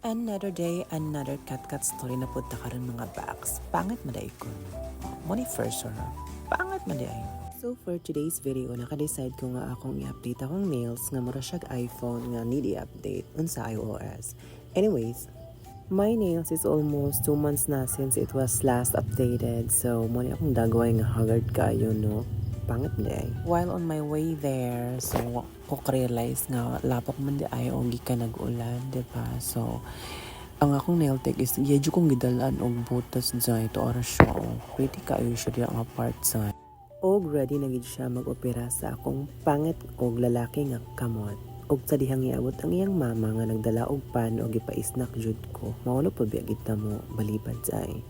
Another day, another cat story na punta ka rin mga backs. Pangit maday ko. Money first or pangit maday. So for today's video, naka-decide ko nga akong i-update akong nails nga mura siyag iPhone nga need i-update unsa iOS. Anyways, my nails is almost 2 months na since it was last updated. So muna akong dagway nga haggard kayo no. Pangit maday. While on my way there, so ko realize nga lapok man di ay og gikan nag-ulan, diba? So ang akong nail tech is yedyo kong gidalaan og butas dyan ito oras siya. Pretty kayo siya diya nga part sa. Og ready na gid siya mag-opera sa akong pangit og lalaki nga kamot. Og sa dihang iabot ang iyang mama nga nagdala og pan og ipa-snack jud ko. Maulo pa biya gid mo balibad dyan.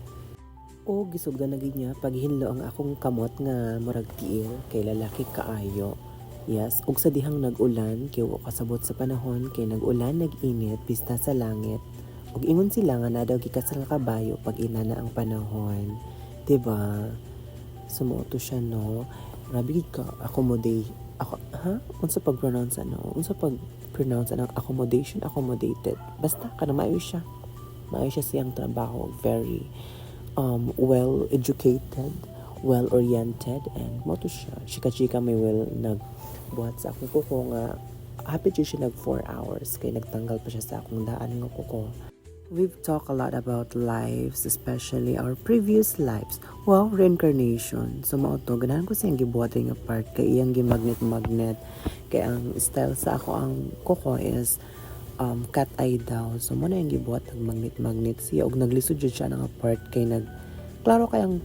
O gisugdan na gid niya paghinlo ang akong kamot nga murag tiil kay lalaki kaayo. Yes, ug sa dihang nag-ulan kay wa kasabot sa panahon kay nag-ulan nag-init pista sa langit. Ug ingon sila nga na daw gikasal kabayo pag ina na ang panahon. Diba? Sumuoto siya no. Grabe gid ka accommodate. Ako unsa pag-pronounce ano? Unsa pag-pronounce ang accommodated. Basta kana maayo siya. Maayo siya siyang trabaho, very well-educated, well-oriented, and moto siya. Chika-chika may nagbuhat sa akong kuko nga happy siya nag 4 hours kay nagtanggal pa siya sa akong daan nga kuko. We've talked a lot about lives, especially our previous lives. Well, reincarnation. So mao to ganahan ko siyang gibuhat nga part kay iyang gi-magnet. Kay ang style sa ako ang kuko is cat eye daw. So, muna yung gibuhat ng magnet siya. Og naglisod siya ng part kay klaro kayang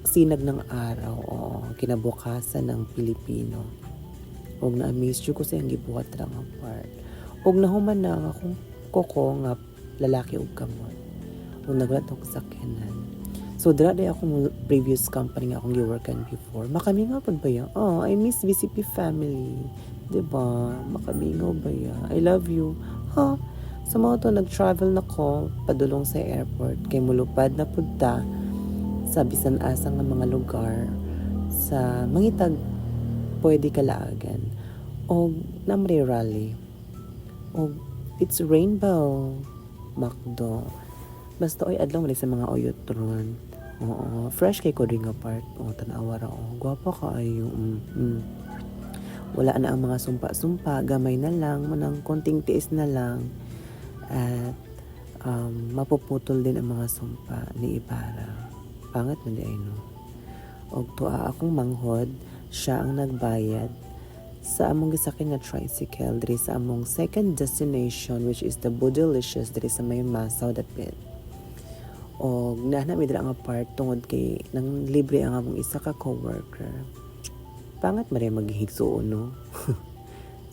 sinag ng araw o kinabukasan ng Pilipino. Og na-amaze ko sa yung gibuhat ng part. Og nahuman na akong kuko nga lalaki og kamot. Og naglat ako sa kanan. So, dira akong previous company nga akong giworkan before. Makamingaw pa ba yan? Oh, I miss VCP family. Diba? Makamingaw ba yan? I love you. Sa mga to, nag-travel na ko padulong sa airport. Kay mulupad na punta sa bisan asang nga mga lugar sa mangitag pwede kalaagan. O namre rally. O it's rainbow. Macdo. Basta oy adlaw man sa mga oyotron. Oo, fresh kay ko ring apart. O tanawa ra o. Gwapa ka ayo. Wala na ang mga sumpa-sumpa, gamay na lang, manang konting tiis na lang. At mapuputol din ang mga sumpa ni Ibarra. Pangat man di ay no. Og tuwa akong manghod, siya ang nagbayad sa among gisakin nga tricycle diri sa among second destination, which is the Bootylicious diri sa may Masaw dapit. Og naana mi dira ang apart tungod kay nang libre ang among isa ka coworker. Pangat man rin maghihigsuon no.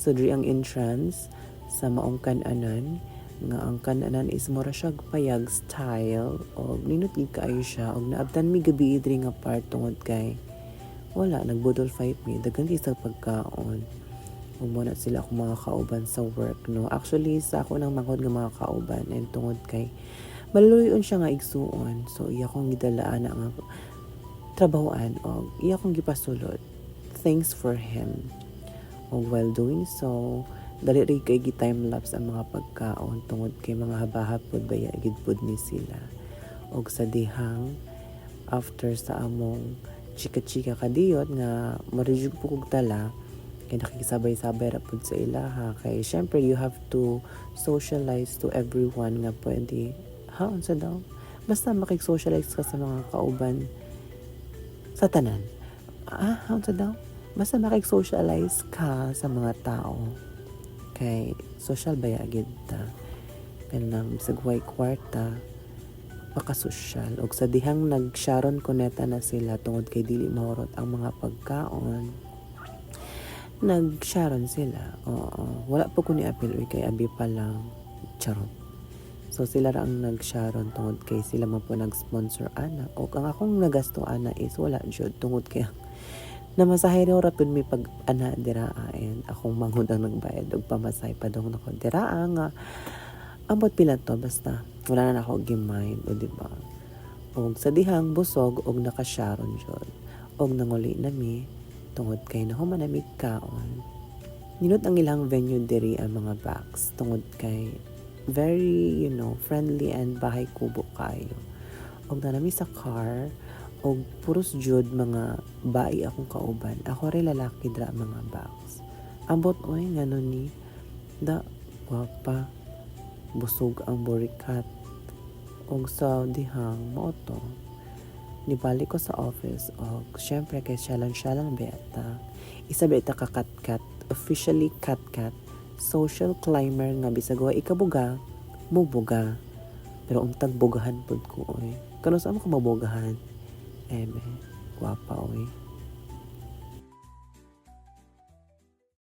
So diri ang entrance sa maong kan-anan nga ang kan-anan is mura siyag payag style og ninot gid kaayo siya og naabtan mi gabi diri nga part tungod kay wala nagbudol fight mi daghan sa pagkaon. Ug mo na sila akong mga kauban sa work no. Actually sa ako nang mangod nga mga kauban and tungod kay maluyon siya nga igsuon. So iya kong gidalaan nga trabahoan og iya kong gipasulod. Thanks for him. O while doing so, dali rin kay time-lapse ang mga pagkaon tungod kay mga habahapod baya gidpod ni sila. O sa dihang, after sa among chika-chika kadiyot nga marijug po kong tala, kay nakikisabay-sabay rapod sa ilaha. Kay syempre you have to socialize to everyone nga pwede. Unsa daw? Basta makik-socialize ka sa mga kauban sa tanan. Unsa daw? Basta makik-socialize ka sa mga tao. Kay social bayagid ta. Kanang sagway kwarta, makasosyal. Og sa dihang nag-sharon kuneta na sila tungod kay dili mahurot ang mga pagkaon. Nag-sharon sila. Oo. Wala po ko ni apil kay abi pa lang. Charot. So sila ra ang nag-sharon tungod kay sila man po nag-sponsor ana. Og ang akong nagasto ana is wala jud tungod kay namasahe raw rapid may pag ana dira and akong manghud ang nagbayad og pamasahe pa dong nako dira nga ambot pila to basta wala na ako gimind o diba og sa dihang busog og nakasharon jud og nanguli nami tungod kay nahuman nami kaon ninot ang ilang venue diri ang mga backs tungod kay very, friendly and bahay kubo kayo. Og nanami sa car, og puros jud mga bae akong kauban. Ako rin lalaki dra mga box. Ambot oy ngano ni da gwapa busog ang burikat. Og sa dihang mao to. Nibalik ko sa office og syempre kay siya lang beta. Isa beta ka kat officially kat social climber nga bisag wa ikabuga mubuga. Pero untag bugahan pud ko oy. Kano sa mo ka mabugahan? Eme, gwapa oy.